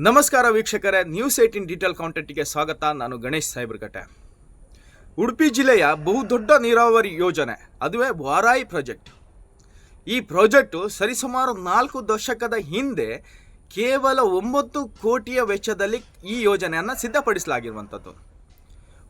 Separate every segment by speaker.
Speaker 1: ನಮಸ್ಕಾರ ವೀಕ್ಷಕರೇ, news 18 detail ಕಾಂಟೆಂಟ್ಗೆ ಸ್ವಾಗತ. ನಾನು ಗಣೇಶ್ ಸಾಹೇಬ್ರಗಟ್ಟೆ. ಉಡುಪಿ ಜಿಲ್ಲೆಯ ಬಹುದೊಡ್ಡ ನೀರಾವರಿ ಯೋಜನೆ ಅದುವೇ ವಾರಾಯಿ ಪ್ರಾಜೆಕ್ಟ್. ಈ ಪ್ರಾಜೆಕ್ಟು ಸರಿಸುಮಾರು 4 ದಶಕದ ಹಿಂದೆ ಕೇವಲ 9 ಕೋಟಿಯ ವೆಚ್ಚದಲ್ಲಿ ಈ ಯೋಜನೆಯನ್ನು ಸಿದ್ಧಪಡಿಸಲಾಗಿರುವಂಥದ್ದು.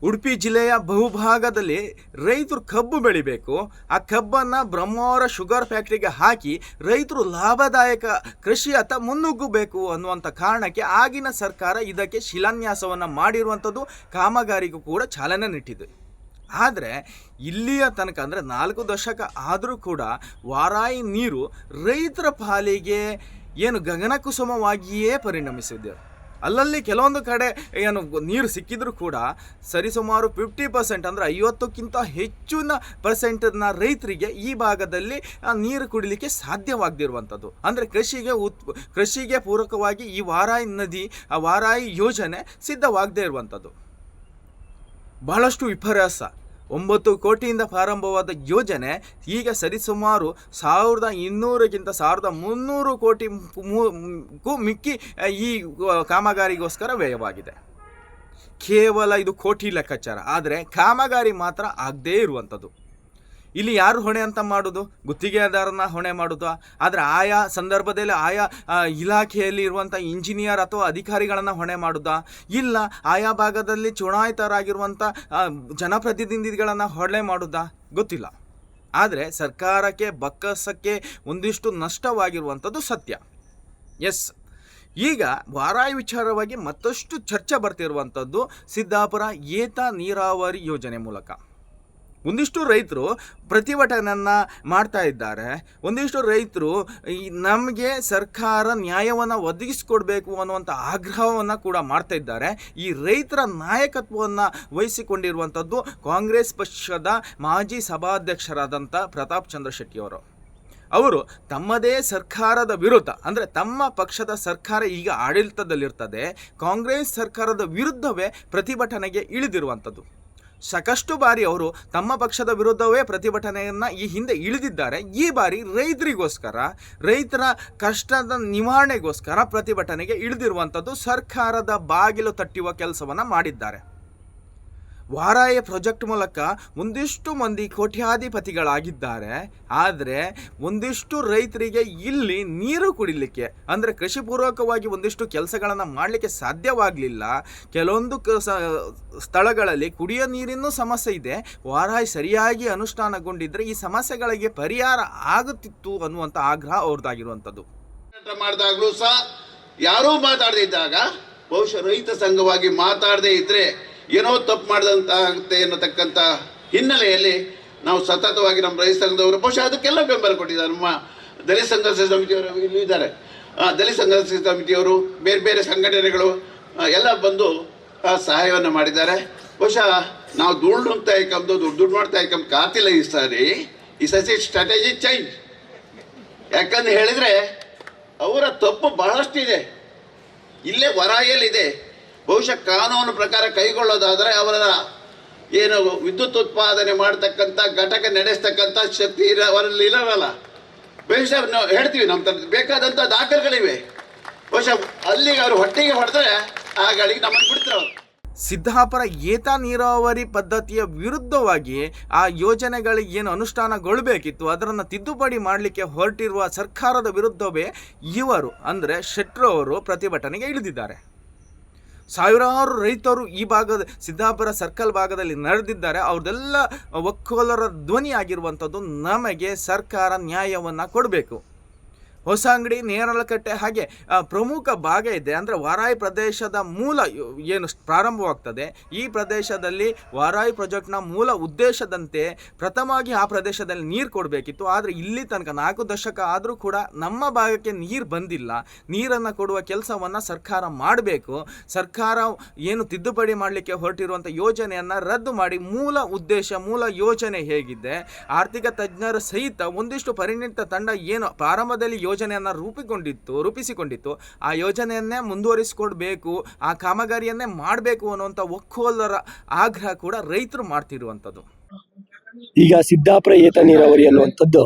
Speaker 1: ಉಡುಪಿ ಜಿಲ್ಲೆಯ ಬಹುಭಾಗದಲ್ಲಿ ರೈತರು ಕಬ್ಬು ಬೆಳಿಬೇಕು. ಆ ಕಬ್ಬನ್ನು ಬ್ರಹ್ಮಾವರ ಶುಗರ್ ಫ್ಯಾಕ್ಟ್ರಿಗೆ ಹಾಕಿ ರೈತರು ಲಾಭದಾಯಕ ಕೃಷಿಯತ್ತ ಮುನ್ನುಗ್ಗಬೇಕು ಅನ್ನುವಂಥ ಕಾರಣಕ್ಕೆ ಆಗಿನ ಸರ್ಕಾರ ಇದಕ್ಕೆ ಶಿಲಾನ್ಯಾಸವನ್ನು ಮಾಡಿರುವಂಥದ್ದು, ಕಾಮಗಾರಿಗೂ ಕೂಡ ಚಾಲನೆ ನೀಟ್ಟಿದೆ. ಆದರೆ ಇಲ್ಲಿಯ ತನಕ ಅಂದರೆ 4 ದಶಕ ಆದರೂ ಕೂಡ ವಾರಾಯಿ ನೀರು ರೈತರ ಪಾಲಿಗೆ ಏನು ಗಗನಕುಸುಮವಾಗಿಯೇ ಪರಿಣಮಿಸಿದೆ. ಅಲ್ಲಲ್ಲಿ ಕೆಲವೊಂದು ಕಡೆ ಏನು ನೀರು ಸಿಕ್ಕಿದ್ರೂ ಕೂಡ ಸರಿಸುಮಾರು 50% ಅಂದರೆ 50ಕ್ಕಿಂತ ಹೆಚ್ಚಿನ ಪರ್ಸೆಂಟನ್ನ ರೈತರಿಗೆ ಈ ಭಾಗದಲ್ಲಿ ನೀರು ಕುಡಿಲಿಕ್ಕೆ ಸಾಧ್ಯವಾಗದಿರುವಂಥದ್ದು. ಅಂದರೆ ಕೃಷಿಗೆ ಪೂರಕವಾಗಿ ಈ ವಾರಾಯಿ ನದಿ, ಆ ವಾರಾಯಿ ಯೋಜನೆ ಸಿದ್ಧವಾಗದೇ ಇರುವಂಥದ್ದು ಬಹಳಷ್ಟು ವಿಪರ್ಯಾಸ. 9 ಕೋಟಿಯಿಂದ ಪ್ರಾರಂಭವಾದ ಯೋಜನೆ ಈಗ ಸರಿಸುಮಾರು 1200ಕ್ಕಿಂತ 1300 ಕೋಟಿ ಮಿಕ್ಕಿ ಈ ಕಾಮಗಾರಿಗೋಸ್ಕರ ವ್ಯಯವಾಗಿದೆ. ಕೇವಲ ಇದು ಕೋಟಿ ಲೆಕ್ಕಾಚಾರ, ಆದರೆ ಕಾಮಗಾರಿ ಮಾತ್ರ ಆಗದೇ ಇರುವಂಥದ್ದು. ಇಲ್ಲಿ ಯಾರು ಹೊಣೆ ಅಂತ ಮಾಡೋದು? ಗುತ್ತಿಗೆದಾರನ ಹೊಣೆ ಮಾಡೋದು. ಆದರೆ ಆಯಾ ಸಂದರ್ಭದಲ್ಲಿ ಆಯಾ ಇಲಾಖೆಯಲ್ಲಿ ಇರುವಂಥ ಇಂಜಿನಿಯರ್ ಅಥವಾ ಅಧಿಕಾರಿಗಳನ್ನು ಹೊಣೆ ಮಾಡೋದಾ? ಇಲ್ಲ ಆಯಾ ಭಾಗದಲ್ಲಿ ಚುನಾಯಿತರಾಗಿರುವಂಥ ಜನಪ್ರತಿನಿಧಿಗಳನ್ನು ಹೊಣೆ ಮಾಡೋದಾ? ಗೊತ್ತಿಲ್ಲ. ಆದರೆ ಸರ್ಕಾರಕ್ಕೆ ಬಕ್ಕಸಕ್ಕೆ ಒಂದಿಷ್ಟು ನಷ್ಟವಾಗಿರುವಂಥದ್ದು ಸತ್ಯ. ಎಸ್, ಈಗ ವಾರಾಯಿ ವಿಚಾರವಾಗಿ ಮತ್ತಷ್ಟು ಚರ್ಚೆ ಬರ್ತಿರುವಂಥದ್ದು ಸಿದ್ದಾಪುರ ಏತ ನೀರಾವರಿ ಯೋಜನೆ ಮೂಲಕ. ಒಂದಿಷ್ಟು ರೈತರು ಪ್ರತಿಭಟನೆಯನ್ನು ಮಾಡ್ತಾ ಇದ್ದಾರೆ. ಒಂದಿಷ್ಟು ರೈತರು ನಮಗೆ ಸರ್ಕಾರ ನ್ಯಾಯವನ್ನು ಒದಗಿಸಿಕೊಡ್ಬೇಕು ಅನ್ನುವಂಥ ಆಗ್ರಹವನ್ನು ಕೂಡ ಮಾಡ್ತಾ ಇದ್ದಾರೆ. ಈ ರೈತರ ನಾಯಕತ್ವವನ್ನು ವಹಿಸಿಕೊಂಡಿರುವಂಥದ್ದು ಕಾಂಗ್ರೆಸ್ ಪಕ್ಷದ ಮಾಜಿ ಸಭಾಧ್ಯಕ್ಷರಾದಂಥ ಪ್ರತಾಪ್ ಚಂದ್ರ ಶೆಟ್ಟಿಯವರು. ಅವರು ತಮ್ಮದೇ ಸರ್ಕಾರದ ವಿರುದ್ಧ, ಅಂದರೆ ತಮ್ಮ ಪಕ್ಷದ ಸರ್ಕಾರ ಈಗ ಆಡಳಿತದಲ್ಲಿರ್ತದೆ, ಕಾಂಗ್ರೆಸ್ ಸರ್ಕಾರದ ವಿರುದ್ಧವೇ ಪ್ರತಿಭಟನೆಗೆ ಇಳಿದಿರುವಂಥದ್ದು. ಸಾಕಷ್ಟು ಬಾರಿ ಅವರು ತಮ್ಮ ಪಕ್ಷದ ವಿರುದ್ಧವೇ ಪ್ರತಿಭಟನೆಯನ್ನು ಈ ಹಿಂದೆ ಇಳಿದಿದ್ದಾರೆ. ಈ ಬಾರಿ ರೈತರಿಗೋಸ್ಕರ, ರೈತರ ಕಷ್ಟದ ನಿವಾರಣೆಗೋಸ್ಕರ ಪ್ರತಿಭಟನೆಗೆ ಇಳಿದಿರುವಂಥದ್ದು, ಸರ್ಕಾರದ ಬಾಗಿಲು ತಟ್ಟುವ ಕೆಲಸವನ್ನು ಮಾಡಿದ್ದಾರೆ. ವಾರಾಯಿ ಪ್ರಾಜೆಕ್ಟ್ ಮೂಲಕ ಒಂದಿಷ್ಟು ಮಂದಿ ಕೋಟ್ಯಾಧಿಪತಿಗಳಾಗಿದ್ದಾರೆ. ಆದರೆ ಒಂದಿಷ್ಟು ರೈತರಿಗೆ ಇಲ್ಲಿ ನೀರು ಕುಡಿಲಿಕ್ಕೆ, ಅಂದರೆ ಕೃಷಿ ಪೂರ್ವಕವಾಗಿ ಒಂದಿಷ್ಟು ಕೆಲಸಗಳನ್ನು ಮಾಡಲಿಕ್ಕೆ ಸಾಧ್ಯವಾಗಲಿಲ್ಲ. ಕೆಲವೊಂದು ಸ್ಥಳಗಳಲ್ಲಿ ಕುಡಿಯೋ ನೀರಿನ ಸಮಸ್ಯೆ ಇದೆ. ವಾರಾಯಿ ಸರಿಯಾಗಿ ಅನುಷ್ಠಾನಗೊಂಡಿದ್ದರೆ ಈ ಸಮಸ್ಯೆಗಳಿಗೆ ಪರಿಹಾರ ಆಗುತ್ತಿತ್ತು ಅನ್ನುವಂಥ ಆಗ್ರಹ ಅವ್ರದ್ದಾಗಿರುವಂಥದ್ದು.
Speaker 2: ಮಾಡಿದಾಗಲೂ ಸಹ ಯಾರೂ ಮಾತಾಡದಿದ್ದಾಗ ಬಹುಶಃ ರೈತ ಸಂಘವಾಗಿ ಮಾತಾಡದೇ ಇದ್ರೆ ಏನೋ ತಪ್ಪು ಮಾಡಿದಂತಾಗುತ್ತೆ ಅನ್ನತಕ್ಕಂಥ ಹಿನ್ನೆಲೆಯಲ್ಲಿ ನಾವು ಸತತವಾಗಿ ನಮ್ಮ ರೈತ ಸಂಘದವರು ಬಹುಶಃ ಅದಕ್ಕೆಲ್ಲ ಬೆಂಬಲ ಕೊಟ್ಟಿದ್ದಾರೆ. ನಮ್ಮ ದಲಿತ ಸಂಘರ್ಷ ಸಮಿತಿಯವರು ಇಲ್ಲಿ ಇದ್ದಾರೆ. ದಲಿತ ಸಂಘರ್ಷ ಸಮಿತಿಯವರು, ಬೇರೆ ಬೇರೆ ಸಂಘಟನೆಗಳು ಎಲ್ಲ ಬಂದು ಸಹಾಯವನ್ನು ಮಾಡಿದ್ದಾರೆ. ಬಹುಶಃ ನಾವು ದುಡ್ಡು ಮಾಡ್ತಾ ಇಕ್ಕಂದು ಕಾತಿಲ್ಲ ಈ ಸಾರಿ. ಈ ಸಸಿ ಸ್ಟ್ರಾಟಜಿ ಚೇಂಜ್. ಯಾಕಂದ್ರೆ ಹೇಳಿದ್ರೆ ಅವರ ತಪ್ಪು ಬಹಳಷ್ಟಿದೆ. ಇಲ್ಲೇ ವರಾಯಲ್ಲಿದೆ. ಬಹುಶಃ ಕಾನೂನು ಪ್ರಕಾರ ಕೈಗೊಳ್ಳೋದಾದರೆ ಅವರ ಏನು ವಿದ್ಯುತ್ ಉತ್ಪಾದನೆ ಮಾಡತಕ್ಕಂಥ ಘಟಕ ನಡೆಸ್ತಕ್ಕಂಥ ಶಕ್ತಿ ಅವರಲ್ಲಿ ಇರಲ್ಲ. ಬಹುಶಃ ನಾವು ಹೇಳ್ತೀವಿ, ನಮ್ಮ ಬೇಕಾದಂಥ ದಾಖಲೆಗಳಿವೆ. ಬಹುಶಃ ಅಲ್ಲಿಗೆ ಅವರು ಹೊಟ್ಟೆಗೆ ಹೊಡೆದ್ರೆ ಆ ಗಳಿಗೆ ನಮ್ಮನ್ನು ಬಿಡ್ತಾರೆ ಅವರು.
Speaker 1: ಸಿದ್ದಾಪುರ ಏತ ನೀರಾವರಿ ಪದ್ಧತಿಯ ವಿರುದ್ಧವಾಗಿ ಆ ಯೋಜನೆಗಳಿಗೆ ಏನು ಅನುಷ್ಠಾನಗೊಳ್ಳಬೇಕಿತ್ತು ಅದನ್ನು ತಿದ್ದುಪಡಿ ಮಾಡಲಿಕ್ಕೆ ಹೊರಟಿರುವ ಸರ್ಕಾರದ ವಿರುದ್ಧವೇ ಇವರು ಅಂದರೆ ಶೆಟ್ರು ಅವರು ಪ್ರತಿಭಟನೆಗೆ ಇಳಿದಿದ್ದಾರೆ. ಸಾವಿರಾರು ರೈತರು ಈ ಭಾಗದ ಸಿದ್ದಾಪುರ ಸರ್ಕಲ್ ಭಾಗದಲ್ಲಿ ನಡೆದಿದ್ದಾರೆ. ಅವ್ರದೆಲ್ಲ ಒಕ್ಕೊಲರ ಧ್ವನಿ ಆಗಿರುವಂಥದ್ದು, ನಮಗೆ ಸರ್ಕಾರ ನ್ಯಾಯವನ್ನು ಕೊಡಬೇಕು. ಹೊಸಂಗಡಿ, ನೇರಲಕಟ್ಟೆ ಹಾಗೆ ಪ್ರಮುಖ ಭಾಗ ಇದೆ. ಅಂದರೆ ವಾರಾಯಿ ಪ್ರದೇಶದ ಮೂಲ ಏನು ಪ್ರಾರಂಭವಾಗ್ತದೆ, ಈ ಪ್ರದೇಶದಲ್ಲಿ ವಾರಾಯಿ ಪ್ರಾಜೆಕ್ಟ್ನ ಮೂಲ ಉದ್ದೇಶದಂತೆ ಪ್ರಥಮವಾಗಿ ಆ ಪ್ರದೇಶದಲ್ಲಿ ನೀರು ಕೊಡಬೇಕಿತ್ತು. ಆದರೆ ಇಲ್ಲಿ ತನಕ 4 ದಶಕ ಆದರೂ ಕೂಡ ನಮ್ಮ ಭಾಗಕ್ಕೆ ನೀರು ಬಂದಿಲ್ಲ. ನೀರನ್ನು ಕೊಡುವ ಕೆಲಸವನ್ನು ಸರ್ಕಾರ ಮಾಡಬೇಕು. ಸರ್ಕಾರ ಏನು ತಿದ್ದುಪಡಿ ಮಾಡಲಿಕ್ಕೆ ಹೊರಟಿರುವಂಥ ಯೋಜನೆಯನ್ನು ರದ್ದು ಮಾಡಿ ಮೂಲ ಉದ್ದೇಶ, ಮೂಲ ಯೋಜನೆ ಹೇಗಿದೆ, ಆರ್ಥಿಕ ತಜ್ಞರ ಸಹಿತ ಒಂದಿಷ್ಟು ಪರಿಣಿತ ತಂಡ ಏನು ಪ್ರಾರಂಭದಲ್ಲಿ ಯೋಜನೆಯನ್ನು ರೂಪಿಸಿಕೊಂಡಿತ್ತು ಆ ಯೋಜನೆಯನ್ನೇ ಮುಂದುವರಿಸಿಕೊಡ್ಬೇಕು, ಆ ಕಾಮಗಾರಿಯನ್ನೇ ಮಾಡಬೇಕು ಅನ್ನುವಂಥ ಒಕ್ಕೊಲ್ಲರ ಆಗ್ರಹ ಕೂಡ ರೈತರು ಮಾಡ್ತಿರುವಂಥದ್ದು.
Speaker 3: ಈಗ ಸಿದ್ದಾಪುರ ಏತ ನೀರಾವರಿ ಅನ್ನುವಂಥದ್ದು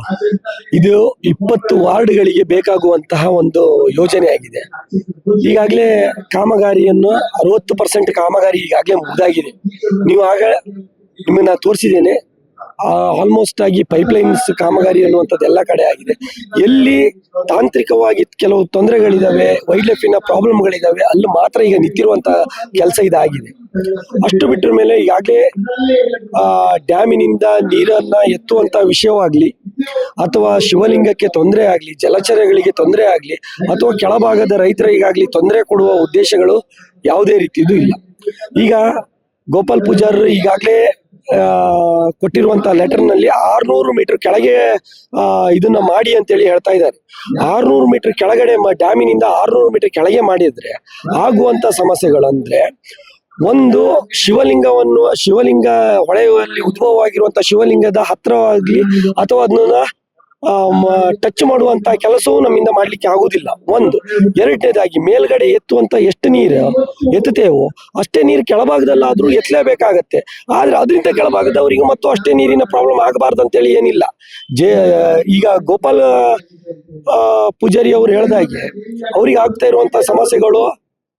Speaker 3: ಇದು 20 ವಾರ್ಡ್ಗಳಿಗೆ ಬೇಕಾಗುವಂತಹ ಒಂದು ಯೋಜನೆ ಆಗಿದೆ. ಈಗಾಗಲೇ ಕಾಮಗಾರಿಯನ್ನು 60% ಕಾಮಗಾರಿ ಈಗಾಗಲೇ ಮುಗಿದಾಗಿದೆ. ನೀವು ನಿಮ್ಮನ್ನ ತೋರಿಸಿದ್ದೇನೆ. ಆಲ್ಮೋಸ್ಟ್ ಆಗಿ ಪೈಪ್ಲೈನ್ಸ್ ಕಾಮಗಾರಿ ಅನ್ನುವಂಥದ್ದು ಎಲ್ಲ ಕಡೆ ಆಗಿದೆ. ಎಲ್ಲಿ ತಾಂತ್ರಿಕವಾಗಿ ಕೆಲವು ತೊಂದರೆಗಳಿದಾವೆ, ವೈಲ್ಡ್ ಲೈಫಿನ ಪ್ರಾಬ್ಲಮ್ಗಳಿದಾವೆ, ಅಲ್ಲಿ ಮಾತ್ರ ಈಗ ನಿಂತಿರುವಂತಹ ಕೆಲಸ ಇದಾಗಿದೆ. ಅಷ್ಟು ಬಿಟ್ಟರ ಮೇಲೆ ಈಗಾಗಲೇ ಡ್ಯಾಮಿನಿಂದ ನೀರನ್ನ ಎತ್ತುವಂತ ವಿಷಯವಾಗ್ಲಿ, ಅಥವಾ ಶಿವಲಿಂಗಕ್ಕೆ ತೊಂದರೆ ಆಗ್ಲಿ, ಜಲಚರಗಳಿಗೆ ತೊಂದರೆ ಆಗ್ಲಿ, ಅಥವಾ ಕೆಳಭಾಗದ ರೈತರಿಗಾಗ್ಲಿ ತೊಂದರೆ ಕೊಡುವ ಉದ್ದೇಶಗಳು ಯಾವುದೇ ರೀತಿಯದು ಇಲ್ಲ. ಈಗ ಗೋಪಾಲ್ ಪೂಜಾರ್ ಈಗಾಗಲೇ ಕೊಟ್ಟಿರುವಂತಹ ಲೆಟರ್ ನಲ್ಲಿ 600 ಮೀಟರ್ ಕೆಳಗೆ ಇದನ್ನ ಮಾಡಿ ಅಂತೇಳಿ ಹೇಳ್ತಾ ಇದ್ದಾರೆ. 600 ಮೀಟರ್ ಕೆಳಗಡೆ ಡ್ಯಾಮಿನಿಂದ 600 ಮೀಟರ್ ಕೆಳಗೆ ಮಾಡಿದ್ರೆ ಆಗುವಂತ ಸಮಸ್ಯೆಗಳಂದ್ರೆ, ಒಂದು ಶಿವಲಿಂಗ ಹೊಳೆಯಲ್ಲಿ ಉದ್ಭವವಾಗಿರುವಂತಹ ಶಿವಲಿಂಗದ ಹತ್ರವಾಗ್ಲಿ ಅಥವಾ ಅದನ್ನ ಟಚ್ ಮಾಡುವಂತ ಕೆಲಸವೂ ನಮ್ಮಿಂದ ಮಾಡ್ಲಿಕ್ಕೆ ಆಗುದಿಲ್ಲ. ಒಂದು. ಎರಡನೇದಾಗಿ ಮೇಲ್ಗಡೆ ಎತ್ತುವಂತ ಎಷ್ಟು ನೀರು ಎತ್ತುತ್ತೇವೋ ಅಷ್ಟೇ ನೀರು ಕೆಳಭಾಗದಲ್ಲಾದ್ರೂ ಎತ್ತಲೇಬೇಕಾಗತ್ತೆ. ಆದ್ರೆ ಅದರಿಂದ ಕೆಳಭಾಗದವರಿಗೆ ಮತ್ತು ಅಷ್ಟೇ ನೀರಿನ ಪ್ರಾಬ್ಲಮ್ ಆಗಬಾರ್ದು ಅಂತೇಳಿ ಏನಿಲ್ಲ. ಈಗ ಗೋಪಾಲ್ ಪೂಜಾರಿ ಅವರು ಹೇಳ್ದಾಗೆ ಅವ್ರಿಗೆ ಆಗ್ತಾ ಇರುವಂತ ಸಮಸ್ಯೆಗಳು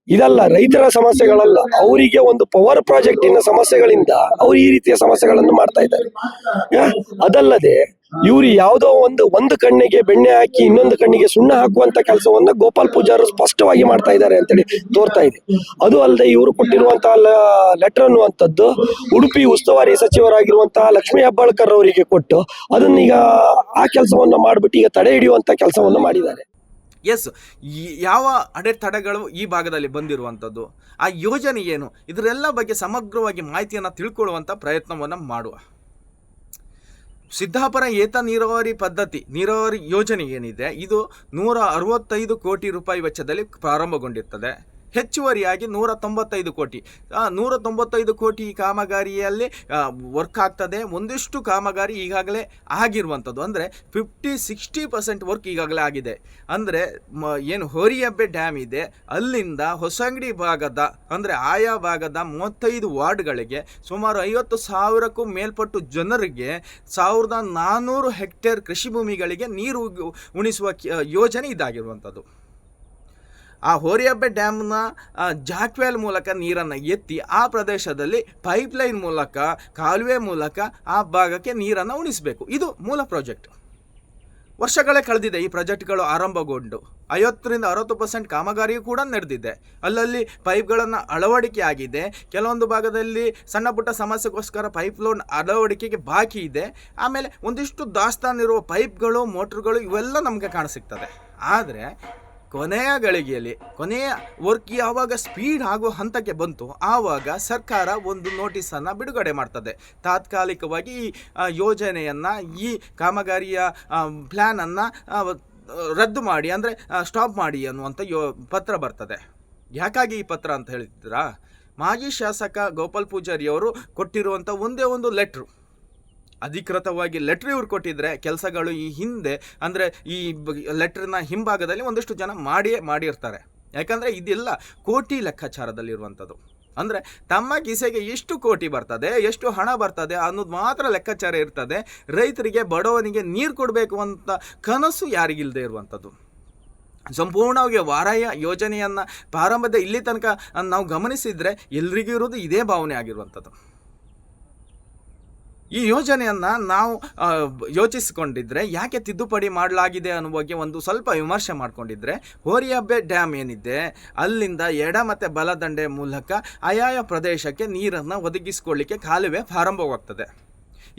Speaker 3: ಇದಲ್ಲ, ರೈತರ ಸಮಸ್ಯೆಗಳಲ್ಲ. ಅವರಿಗೆ ಒಂದು ಪವರ್ ಪ್ರಾಜೆಕ್ಟಿನ ಸಮಸ್ಯೆಗಳಿಂದ ಅವ್ರು ಈ ರೀತಿಯ ಸಮಸ್ಯೆಗಳನ್ನು ಮಾಡ್ತಾ ಇದ್ದಾರೆ. ಅದಲ್ಲದೆ ಇವ್ರು ಯಾವುದೋ ಒಂದು ಕಣ್ಣಿಗೆ ಬೆಣ್ಣೆ ಹಾಕಿ ಇನ್ನೊಂದು ಕಣ್ಣಿಗೆ ಸುಣ್ಣ ಹಾಕುವಂತ ಕೆಲಸವನ್ನ ಗೋಪಾಲ್ ಪೂಜಾರು ಸ್ಪಷ್ಟವಾಗಿ ಮಾಡ್ತಾ ಇದ್ದಾರೆ ಅಂತೇಳಿ ತೋರ್ತಾ ಇದೆ. ಅದು ಅಲ್ಲದೆ ಇವರು ಕೊಟ್ಟಿರುವಂತಹ ಲೆಟರ್ ಅನ್ನುವಂಥದ್ದು ಉಡುಪಿ ಉಸ್ತುವಾರಿ ಸಚಿವರಾಗಿರುವಂತಹ ಲಕ್ಷ್ಮೀ ಹೆಬ್ಬಾಳ್ಕರ್ ಅವರಿಗೆ ಕೊಟ್ಟು ಅದನ್ನೀಗ ಆ ಕೆಲಸವನ್ನ ಮಾಡ್ಬಿಟ್ಟು ಈಗ ತಡೆ ಹಿಡಿಯುವಂತ ಕೆಲಸವನ್ನ ಮಾಡಿದ್ದಾರೆ.
Speaker 1: ಎಸ್, ಯಾವ ಅಡೆತಡೆಗಳು ಈ ಭಾಗದಲ್ಲಿ ಬಂದಿರುವಂಥದ್ದು, ಆ ಯೋಜನೆ ಏನು, ಇದರೆಲ್ಲ ಬಗ್ಗೆ ಸಮಗ್ರವಾಗಿ ಮಾಹಿತಿಯನ್ನು ತಿಳ್ಕೊಳ್ಳುವಂಥ ಪ್ರಯತ್ನವನ್ನು ಮಾಡುವ. ಸಿದ್ದಾಪುರ ಏತ ನೀರಾವರಿ ನೀರಾವರಿ ಯೋಜನೆ ಏನಿದೆ, ಇದು 165 ಕೋಟಿ ರೂಪಾಯಿ ವೆಚ್ಚದಲ್ಲಿ ಪ್ರಾರಂಭಗೊಂಡಿರ್ತದೆ. ಹೆಚ್ಚುವರಿಯಾಗಿ 195 ಕೋಟಿ 195 ಕೋಟಿ ಕಾಮಗಾರಿಯಲ್ಲಿ ವರ್ಕ್ ಆಗ್ತದೆ. ಒಂದಿಷ್ಟು ಕಾಮಗಾರಿ ಈಗಾಗಲೇ ಆಗಿರುವಂಥದ್ದು, ಅಂದರೆ 50-60% ವರ್ಕ್ ಈಗಾಗಲೇ ಆಗಿದೆ. ಅಂದರೆ ಏನು ಹೋರಿಯಬ್ಬೆ ಡ್ಯಾಮ್ ಇದೆ ಅಲ್ಲಿಂದ ಹೊಸಂಗಡಿ ಭಾಗದ, ಅಂದರೆ ಆಯಾ ಭಾಗದ 35 ವಾರ್ಡ್ಗಳಿಗೆ ಸುಮಾರು 50,000ಕ್ಕೂ ಮೇಲ್ಪಟ್ಟು ಜನರಿಗೆ 1400 ಹೆಕ್ಟೇರ್ ಕೃಷಿ ಭೂಮಿಗಳಿಗೆ ನೀರು ಉಣಿಸುವ ಯೋಜನೆ ಇದಾಗಿರುವಂಥದ್ದು. ಆ ಹೋರಿಯಬ್ಬೆ ಡ್ಯಾಮ್ನ ಜಾಕ್ವೆಲ್ ಮೂಲಕ ನೀರನ್ನು ಎತ್ತಿ ಆ ಪ್ರದೇಶದಲ್ಲಿ ಪೈಪ್ಲೈನ್ ಮೂಲಕ, ಕಾಲುವೆ ಮೂಲಕ ಆ ಭಾಗಕ್ಕೆ ನೀರನ್ನು ಉಣಿಸಬೇಕು. ಇದು ಮೂಲ ಪ್ರಾಜೆಕ್ಟ್. ವರ್ಷಗಳೇ ಕಳೆದಿದೆ ಈ ಪ್ರಾಜೆಕ್ಟ್ಗಳು ಆರಂಭಗೊಂಡು. 50-60% ಕಾಮಗಾರಿಯೂ ಕೂಡ ನಡೆದಿದೆ. ಅಲ್ಲಲ್ಲಿ ಪೈಪ್ಗಳನ್ನು ಅಳವಡಿಕೆ ಆಗಿದೆ. ಕೆಲವೊಂದು ಭಾಗದಲ್ಲಿ ಸಣ್ಣ ಪುಟ್ಟ ಸಮಸ್ಯೆಗೋಸ್ಕರ ಪೈಪ್ ಲೈನ್ ಅಳವಡಿಕೆಗೆ ಬಾಕಿ ಇದೆ. ಆಮೇಲೆ ಒಂದಿಷ್ಟು ದಾಸ್ತಾನಿರುವ ಪೈಪ್ಗಳು, ಮೋಟ್ರುಗಳು ಇವೆಲ್ಲ ನಮಗೆ ಕಾಣಸಿಗ್ತದೆ. ಆದರೆ ಕೊನೆಯ ಗಳಿಗೆಯಲ್ಲಿ ಕೊನೆಯ ವರ್ಕ್ ಯಾವಾಗ ಸ್ಪೀಡ್ ಆಗೋ ಹಂತಕ್ಕೆ ಬಂತು ಆವಾಗ ಸರ್ಕಾರ ಒಂದು ನೋಟಿಸನ್ನು ಬಿಡುಗಡೆ ಮಾಡ್ತದೆ. ತಾತ್ಕಾಲಿಕವಾಗಿ ಈ ಯೋಜನೆಯನ್ನು, ಈ ಕಾಮಗಾರಿಯ ಪ್ಲ್ಯಾನನ್ನು ರದ್ದು ಮಾಡಿ, ಅಂದರೆ ಸ್ಟಾಪ್ ಮಾಡಿ ಅನ್ನುವಂಥ ಪತ್ರ ಬರ್ತದೆ. ಯಾಕಾಗಿ ಈ ಪತ್ರ ಅಂತ ಹೇಳಿದ್ರಾ, ಮಾಜಿ ಶಾಸಕ ಗೋಪಾಲ್ ಪೂಜಾರಿಯವರು ಕೊಟ್ಟಿರುವಂಥ ಒಂದೇ ಒಂದು ಲೆಟ್ರು, ಅಧಿಕೃತವಾಗಿ ಲೆಟ್ರ್ ಇವ್ರು ಕೊಟ್ಟಿದ್ರೆ ಕೆಲಸಗಳು ಈ ಹಿಂದೆ, ಅಂದರೆ ಈ ಲೆಟ್ರಿನ ಹಿಂಭಾಗದಲ್ಲಿ ಒಂದಿಷ್ಟು ಜನ ಮಾಡಿರ್ತಾರೆ. ಯಾಕಂದರೆ ಇದೆಲ್ಲ ಕೋಟಿ ಲೆಕ್ಕಾಚಾರದಲ್ಲಿರುವಂಥದ್ದು. ಅಂದರೆ ತಮ್ಮ ಕಿಸೆಗೆ ಎಷ್ಟು ಕೋಟಿ ಬರ್ತದೆ, ಎಷ್ಟು ಹಣ ಬರ್ತದೆ ಅನ್ನೋದು ಮಾತ್ರ ಲೆಕ್ಕಾಚಾರ ಇರ್ತದೆ. ರೈತರಿಗೆ, ಬಡವನಿಗೆ ನೀರು ಕೊಡಬೇಕು ಅಂತ ಕನಸು ಯಾರಿಗಿಲ್ಲದೆ ಇರುವಂಥದ್ದು. ಸಂಪೂರ್ಣವಾಗಿ ವಾರಾಯ ಯೋಜನೆಯನ್ನು ಪ್ರಾರಂಭದ ಇಲ್ಲಿ ತನಕ ನಾವು ಗಮನಿಸಿದರೆ ಎಲ್ರಿಗೂ ಇರೋದು ಇದೇ ಭಾವನೆ ಆಗಿರುವಂಥದ್ದು. ಈ ಯೋಜನೆಯನ್ನು ನಾವು ಯೋಚಿಸಿಕೊಂಡಿದ್ರೆ ಯಾಕೆ ತಿದ್ದುಪಡಿ ಮಾಡಲಾಗಿದೆ ಅನ್ನೋ ಬಗ್ಗೆ ಒಂದು ಸ್ವಲ್ಪ ವಿಮರ್ಶೆ ಮಾಡಿಕೊಂಡಿದ್ರೆ, ಹೋರಿಯಬ್ಬೆ ಡ್ಯಾಮ್ ಏನಿದೆ ಅಲ್ಲಿಂದ ಎಡ ಮತ್ತು ಬಲದಂಡೆ ಮೂಲಕ ಆಯಾಯ ಪ್ರದೇಶಕ್ಕೆ ನೀರನ್ನು ಒದಗಿಸಿಕೊಳ್ಳಿಕ್ಕೆ ಕಾಲುವೆ ಪ್ರಾರಂಭವಾಗ್ತದೆ.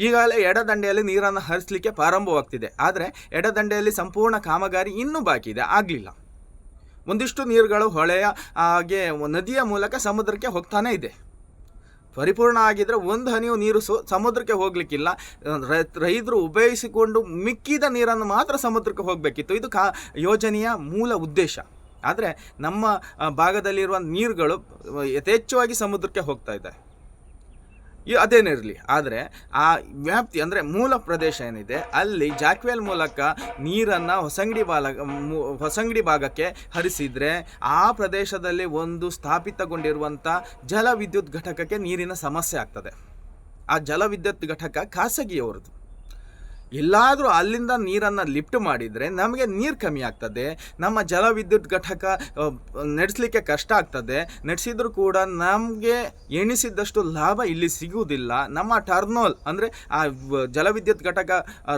Speaker 1: ಈಗಾಗಲೇ ಎಡದಂಡೆಯಲ್ಲಿ ನೀರನ್ನು ಹರಿಸಲಿಕ್ಕೆ ಪ್ರಾರಂಭವಾಗ್ತಿದೆ. ಆದರೆ ಎಡದಂಡೆಯಲ್ಲಿ ಸಂಪೂರ್ಣ ಕಾಮಗಾರಿ ಇನ್ನೂ ಬಾಕಿ ಇದೆ, ಆಗಲಿಲ್ಲ. ಒಂದಿಷ್ಟು ನೀರುಗಳು ಹೊಳೆಯ ಹಾಗೆ ನದಿಯ ಮೂಲಕ ಸಮುದ್ರಕ್ಕೆ ಹೋಗ್ತಾನೆ ಇದೆ. ಪರಿಪೂರ್ಣ ಆಗಿದ್ರೆ ಒಂದು ಹನಿಯು ನೀರು ಸಮುದ್ರಕ್ಕೆ ಹೋಗಲಿಕ್ಕಿಲ್ಲ. ರೈತರು ಉಪಯೋಗಿಸಿಕೊಂಡು ಮಿಕ್ಕಿದ ನೀರನ್ನು ಮಾತ್ರ ಸಮುದ್ರಕ್ಕೆ ಹೋಗಬೇಕಿತ್ತು. ಇದು ಯೋಜನೆಯ ಮೂಲ ಉದ್ದೇಶ. ಆದರೆ ನಮ್ಮ ಭಾಗದಲ್ಲಿರುವ ನೀರುಗಳು ಯಥೇಚ್ಛವಾಗಿ ಸಮುದ್ರಕ್ಕೆ ಹೋಗ್ತಾ ಇದೆ. ಅದೇನಿರಲಿ, ಆದರೆ ಆ ವ್ಯಾಪ್ತಿ, ಅಂದರೆ ಮೂಲ ಪ್ರದೇಶ ಏನಿದೆ ಅಲ್ಲಿ ಜಾಕ್ವೆಲ್ ಮೂಲಕ ನೀರನ್ನು ಹೊಸಂಗಡಿ ಭಾಗಕ್ಕೆ ಹರಿಸಿದರೆ ಆ ಪ್ರದೇಶದಲ್ಲಿ ಒಂದು ಸ್ಥಾಪಿತಗೊಂಡಿರುವಂಥ ಜಲ ವಿದ್ಯುತ್ ಘಟಕಕ್ಕೆ ನೀರಿನ ಸಮಸ್ಯೆ ಆಗ್ತದೆ. ಆ ಜಲವಿದ್ಯುತ್ ಘಟಕ ಖಾಸಗಿಯವರದು. ಎಲ್ಲಾದರೂ ಅಲ್ಲಿಂದ ನೀರನ್ನು ಲಿಫ್ಟ್ ಮಾಡಿದರೆ ನಮಗೆ ನೀರು ಕಮ್ಮಿ ಆಗ್ತದೆ, ನಮ್ಮ ಜಲವಿದ್ಯುತ್ ಘಟಕ ನಡೆಸಲಿಕ್ಕೆ ಕಷ್ಟ ಆಗ್ತದೆ. ನಡೆಸಿದರೂ ಕೂಡ ನಮಗೆ ಎಣಿಸಿದ್ದಷ್ಟು ಲಾಭ ಇಲ್ಲಿ ಸಿಗುವುದಿಲ್ಲ. ನಮ್ಮ ಟರ್ನೋಲ್ ಅಂದರೆ ಆ ಜಲವಿದ್ಯುತ್ ಘಟಕ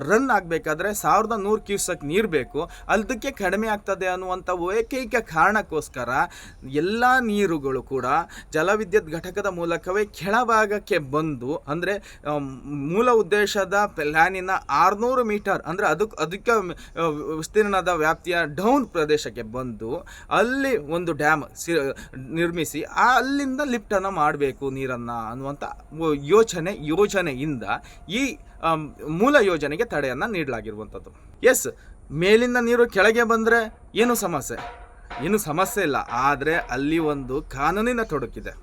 Speaker 1: ರನ್ ಆಗಬೇಕಾದ್ರೆ 1100 ಕ್ಯೂಸೆಕ್ ನೀರು ಬೇಕು, ಅದಕ್ಕೆ ಕಡಿಮೆ ಆಗ್ತದೆ ಅನ್ನುವಂಥ ಏಕೈಕ ಕಾರಣಕ್ಕೋಸ್ಕರ ಎಲ್ಲ ನೀರುಗಳು ಕೂಡ ಜಲವಿದ್ಯುತ್ ಘಟಕದ ಮೂಲಕವೇ ಕೆಳಭಾಗಕ್ಕೆ ಬಂದು, ಅಂದರೆ ಮೂಲ ಉದ್ದೇಶದ ಪ್ಲ್ಯಾನಿನ 600 ಮೀಟರ್ ಅಂದರೆ ಅದಕ್ಕೆ ವಿಸ್ತೀರ್ಣದ ವ್ಯಾಪ್ತಿಯ ಡೌನ್ ಪ್ರದೇಶಕ್ಕೆ ಬಂದು ಅಲ್ಲಿ ಒಂದು ಡ್ಯಾಮ್ ನಿರ್ಮಿಸಿ ಅಲ್ಲಿಂದ ಲಿಫ್ಟನ್ನು ಮಾಡಬೇಕು ನೀರನ್ನು ಅನ್ನುವಂಥ ಯೋಜನೆಯಿಂದ ಈ ಮೂಲ ಯೋಜನೆಗೆ ತಡೆಯನ್ನು ನೀಡಲಾಗಿರುವಂಥದ್ದು. ಎಸ್, ಮೇಲಿಂದ ನೀರು ಕೆಳಗೆ ಬಂದರೆ ಏನು ಸಮಸ್ಯೆ ಇಲ್ಲ. ಆದರೆ ಅಲ್ಲಿ ಒಂದು ಕಾನೂನಿನ ತೊಡಕಿದೆ.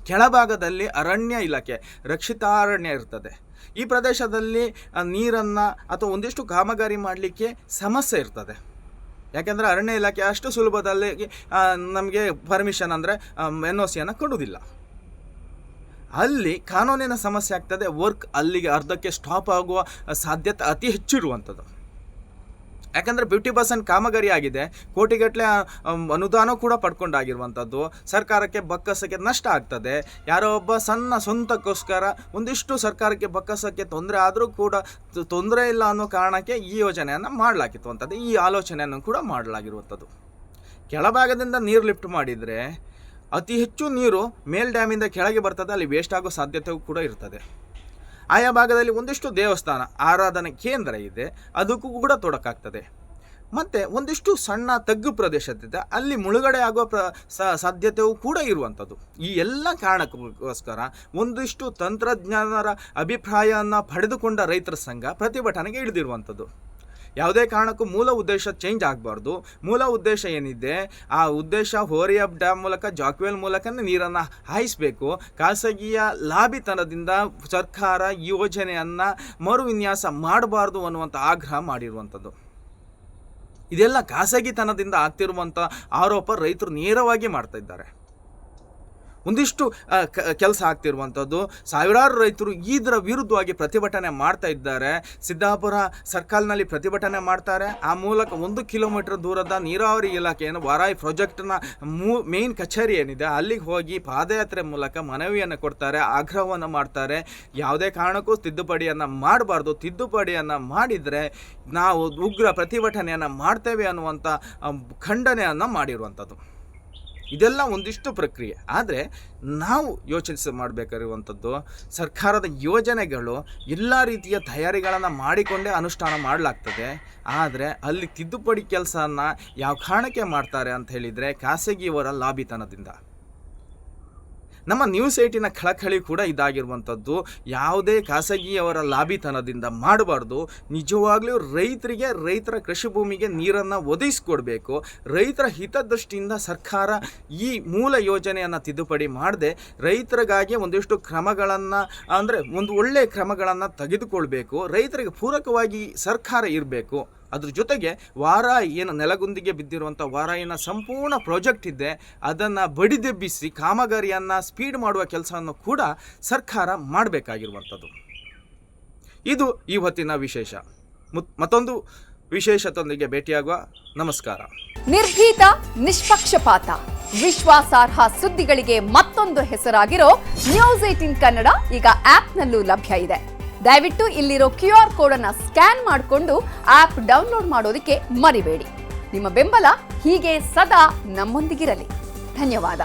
Speaker 1: ಕೆಳಭಾಗದಲ್ಲಿ ಅರಣ್ಯ ಇಲಾಖೆ ರಕ್ಷಿತಾರಣ್ಯ ಇರ್ತದೆ. ಈ ಪ್ರದೇಶದಲ್ಲಿ ನೀರನ್ನು ಅಥವಾ ಒಂದಿಷ್ಟು ಕಾಮಗಾರಿ ಮಾಡಲಿಕ್ಕೆ ಸಮಸ್ಯೆ ಇರ್ತದೆ. ಯಾಕೆಂದರೆ ಅರಣ್ಯ ಇಲಾಖೆ ಅಷ್ಟು ಸುಲಭದಲ್ಲಿ ನಮಗೆ ಪರ್ಮಿಷನ್ ಅಂದರೆ NOCಯನ್ನು ಕೊಡುವುದಿಲ್ಲ. ಅಲ್ಲಿ ಕಾನೂನಿನ ಸಮಸ್ಯೆ ಆಗ್ತದೆ. ವರ್ಕ್ ಅಲ್ಲಿಗೆ ಅರ್ಧಕ್ಕೆ ಸ್ಟಾಪ್ ಆಗುವ ಸಾಧ್ಯತೆ ಅತಿ ಹೆಚ್ಚು ಇರುವಂಥದ್ದು. ಯಾಕಂದರೆ 50% ಕಾಮಗಾರಿ ಆಗಿದೆ, ಕೋಟಿಗಟ್ಟಲೆ ಅನುದಾನ ಕೂಡ ಪಡ್ಕೊಂಡಾಗಿರುವಂಥದ್ದು. ಸರ್ಕಾರಕ್ಕೆ ಬಕ್ಕಸಕ್ಕೆ ನಷ್ಟ ಆಗ್ತದೆ. ಯಾರೋ ಒಬ್ಬ ಸಣ್ಣ ಸ್ವಂತಕ್ಕೋಸ್ಕರ ಒಂದಿಷ್ಟು ಸರ್ಕಾರಕ್ಕೆ ಬಕ್ಕಸಕ್ಕೆ ತೊಂದರೆ ಆದರೂ ಕೂಡ ತೊಂದರೆ ಇಲ್ಲ ಅನ್ನೋ ಕಾರಣಕ್ಕೆ ಈ ಯೋಜನೆಯನ್ನು ಮಾಡಲಾಗಿರುವಂಥದ್ದು. ಈ ಆಲೋಚನೆಯನ್ನು ಕೂಡ ಮಾಡಲಾಗಿರುವಂಥದ್ದು. ಕೆಳಭಾಗದಿಂದ ನೀರು ಲಿಫ್ಟ್ ಮಾಡಿದರೆ ಅತಿ ಹೆಚ್ಚು ನೀರು ಮೇಲ್ ಡ್ಯಾಮಿಂದ ಕೆಳಗೆ ಬರ್ತದೆ, ಅಲ್ಲಿ ವೇಸ್ಟ್ ಆಗೋ ಸಾಧ್ಯತೆಯೂ ಕೂಡ ಇರ್ತದೆ. ಆಯಾ ಭಾಗದಲ್ಲಿ ಒಂದಿಷ್ಟು ದೇವಸ್ಥಾನ ಆರಾಧನೆ ಕೇಂದ್ರ ಇದೆ, ಅದಕ್ಕೂ ಕೂಡ ತೊಡಕಾಗ್ತದೆ. ಮತ್ತು ಒಂದಿಷ್ಟು ಸಣ್ಣ ತಗ್ಗು ಪ್ರದೇಶದಿದೆ, ಅಲ್ಲಿ ಮುಳುಗಡೆ ಆಗುವ ಸಾಧ್ಯತೆಯೂ ಕೂಡ ಇರುವಂಥದ್ದು. ಈ ಎಲ್ಲ ಕಾರಣಕ್ಕೋಸ್ಕರ ಒಂದಿಷ್ಟು ತಂತ್ರಜ್ಞಾನರ ಅಭಿಪ್ರಾಯವನ್ನು ಪಡೆದುಕೊಂಡ ರೈತರ ಸಂಘ ಪ್ರತಿಭಟನೆಗೆ ಇಳಿದಿರುವಂಥದ್ದು. ಯಾವುದೇ ಕಾರಣಕ್ಕೂ ಮೂಲ ಉದ್ದೇಶ ಚೇಂಜ್ ಆಗಬಾರ್ದು. ಮೂಲ ಉದ್ದೇಶ ಏನಿದೆ ಆ ಉದ್ದೇಶ ಹೋರಿಯ ಡ್ಯಾಮ್ ಮೂಲಕ ಜಾಕ್ವೆಲ್ ಮೂಲಕನೇ ನೀರನ್ನು ಹಾಯಿಸಬೇಕು. ಖಾಸಗಿಯ ಲಾಭಿತನದಿಂದ ಸರ್ಕಾರ ಯೋಜನೆಯನ್ನು ಮರುವಿನ್ಯಾಸ ಮಾಡಬಾರ್ದು ಅನ್ನುವಂಥ ಆಗ್ರಹ ಮಾಡಿರುವಂಥದ್ದು. ಇದೆಲ್ಲ ಖಾಸಗಿತನದಿಂದ ಆಗ್ತಿರುವಂಥ ಆರೋಪ ರೈತರು ನೇರವಾಗಿ ಮಾಡ್ತಾ ಇದ್ದಾರೆ. ಒಂದಿಷ್ಟು ಕೆಲಸ ಆಗ್ತಿರುವಂಥದ್ದು. ಸಾವಿರಾರು ರೈತರು ಇದರ ವಿರುದ್ಧವಾಗಿ ಪ್ರತಿಭಟನೆ ಮಾಡ್ತಾ ಇದ್ದಾರೆ. ಸಿದ್ದಾಪುರ ಸರ್ಕಲ್ನಲ್ಲಿ ಪ್ರತಿಭಟನೆ ಮಾಡ್ತಾರೆ. ಆ ಮೂಲಕ 1 ಕಿಲೋಮೀಟರ್ ದೂರದ ನೀರಾವರಿ ಇಲಾಖೆಯನ್ನು ವಾರಾಯಿ ಪ್ರಾಜೆಕ್ಟ್ನ ಮೇನ್ ಕಚೇರಿ ಏನಿದೆ ಅಲ್ಲಿಗೆ ಹೋಗಿ ಪಾದಯಾತ್ರೆ ಮೂಲಕ ಮನವಿಯನ್ನು ಕೊಡ್ತಾರೆ, ಆಗ್ರಹವನ್ನು ಮಾಡ್ತಾರೆ. ಯಾವುದೇ ಕಾರಣಕ್ಕೂ ತಿದ್ದುಪಡಿಯನ್ನು ಮಾಡಬಾರ್ದು, ತಿದ್ದುಪಡಿಯನ್ನು ಮಾಡಿದರೆ ನಾವು ಉಗ್ರ ಪ್ರತಿಭಟನೆಯನ್ನು ಮಾಡ್ತೇವೆ ಅನ್ನುವಂಥ ಖಂಡನೆಯನ್ನು ಮಾಡಿರುವಂಥದ್ದು. ಇದೆಲ್ಲ ಒಂದಿಷ್ಟು ಪ್ರಕ್ರಿಯೆ. ಆದರೆ ನಾವು ಯೋಚಿಸಿ ಮಾಡಬೇಕಾಗಿರುವಂಥದ್ದು, ಸರ್ಕಾರದ ಯೋಜನೆಗಳು ಎಲ್ಲ ರೀತಿಯ ತಯಾರಿಗಳನ್ನು ಮಾಡಿಕೊಂಡೇ ಅನುಷ್ಠಾನ ಮಾಡಲಾಗ್ತದೆ. ಆದರೆ ಅಲ್ಲಿ ತಿದ್ದುಪಡಿ ಕೆಲಸನ ಯಾವ ಕಾರಣಕ್ಕೆ ಮಾಡ್ತಾರೆ ಅಂತ ಹೇಳಿದರೆ ಖಾಸಗಿಯವರ ಲಾಭಿತನದಿಂದ. ನಮ್ಮ ನ್ಯೂಸ್ 18ನ ಕಳಕಳಿ ಕೂಡ ಇದಾಗಿರುವಂಥದ್ದು. ಯಾವುದೇ ಖಾಸಗಿಯವರ ಲಾಭಿತನದಿಂದ ಮಾಡಬಾರ್ದು. ನಿಜವಾಗ್ಲೂ ರೈತರಿಗೆ, ರೈತರ ಕೃಷಿ ಭೂಮಿಗೆ ನೀರನ್ನು ಒದಗಿಸ್ಕೊಡ್ಬೇಕು. ರೈತರ ಹಿತದೃಷ್ಟಿಯಿಂದ ಸರ್ಕಾರ ಈ ಮೂಲ ಯೋಜನೆಯನ್ನು ತಿದ್ದುಪಡಿ ಮಾಡದೆ ರೈತರಿಗಾಗಿ ಒಂದಿಷ್ಟು ಕ್ರಮಗಳನ್ನು, ಅಂದರೆ ಒಂದು ಒಳ್ಳೆಯ ಕ್ರಮಗಳನ್ನು ತೆಗೆದುಕೊಳ್ಬೇಕು. ರೈತರಿಗೆ ಪೂರಕವಾಗಿ ಸರ್ಕಾರ ಇರಬೇಕು. ಅದ್ರ ಜೊತೆಗೆ ವಾರಾಯಿ ಏನು ನೆಲಗುಂದಿಗೆ ಬಿದ್ದಿರುವಂಥ ವಾರಾಯಿನ ಸಂಪೂರ್ಣ ಪ್ರಾಜೆಕ್ಟ್ ಇದೆ, ಅದನ್ನು ಬಡಿದೆಬ್ಬಿಸಿ ಕಾಮಗಾರಿಯನ್ನು ಸ್ಪೀಡ್ ಮಾಡುವ ಕೆಲಸವನ್ನು ಕೂಡ ಸರ್ಕಾರ ಮಾಡಬೇಕಾಗಿರುವಂಥದ್ದು. ಇದು ಇವತ್ತಿನ ವಿಶೇಷ. ಮತ್ತೊಂದು ವಿಶೇಷತೊಂದಿಗೆ ಭೇಟಿಯಾಗುವ. ನಮಸ್ಕಾರ.
Speaker 4: ನಿರ್ಭೀತ, ನಿಷ್ಪಕ್ಷಪಾತ, ವಿಶ್ವಾಸಾರ್ಹ ಸುದ್ದಿಗಳಿಗೆ ಮತ್ತೊಂದು ಹೆಸರಾಗಿರೋ ನ್ಯೂಸ್ 18 ಕನ್ನಡ ಈಗ ಆಪ್ನಲ್ಲೂ ಲಭ್ಯ ಇದೆ. ದಯವಿಟ್ಟು ಇಲ್ಲಿರೋ QR ಕೋಡ್ ಅನ್ನು ಸ್ಕ್ಯಾನ್ ಮಾಡಿಕೊಂಡು ಆಪ್ ಡೌನ್ಲೋಡ್ ಮಾಡೋದಕ್ಕೆ ಮರಿಬೇಡಿ. ನಿಮ್ಮ ಬೆಂಬಲ ಹೀಗೆ ಸದಾ ನಮ್ಮೊಂದಿಗಿರಲಿ. ಧನ್ಯವಾದ.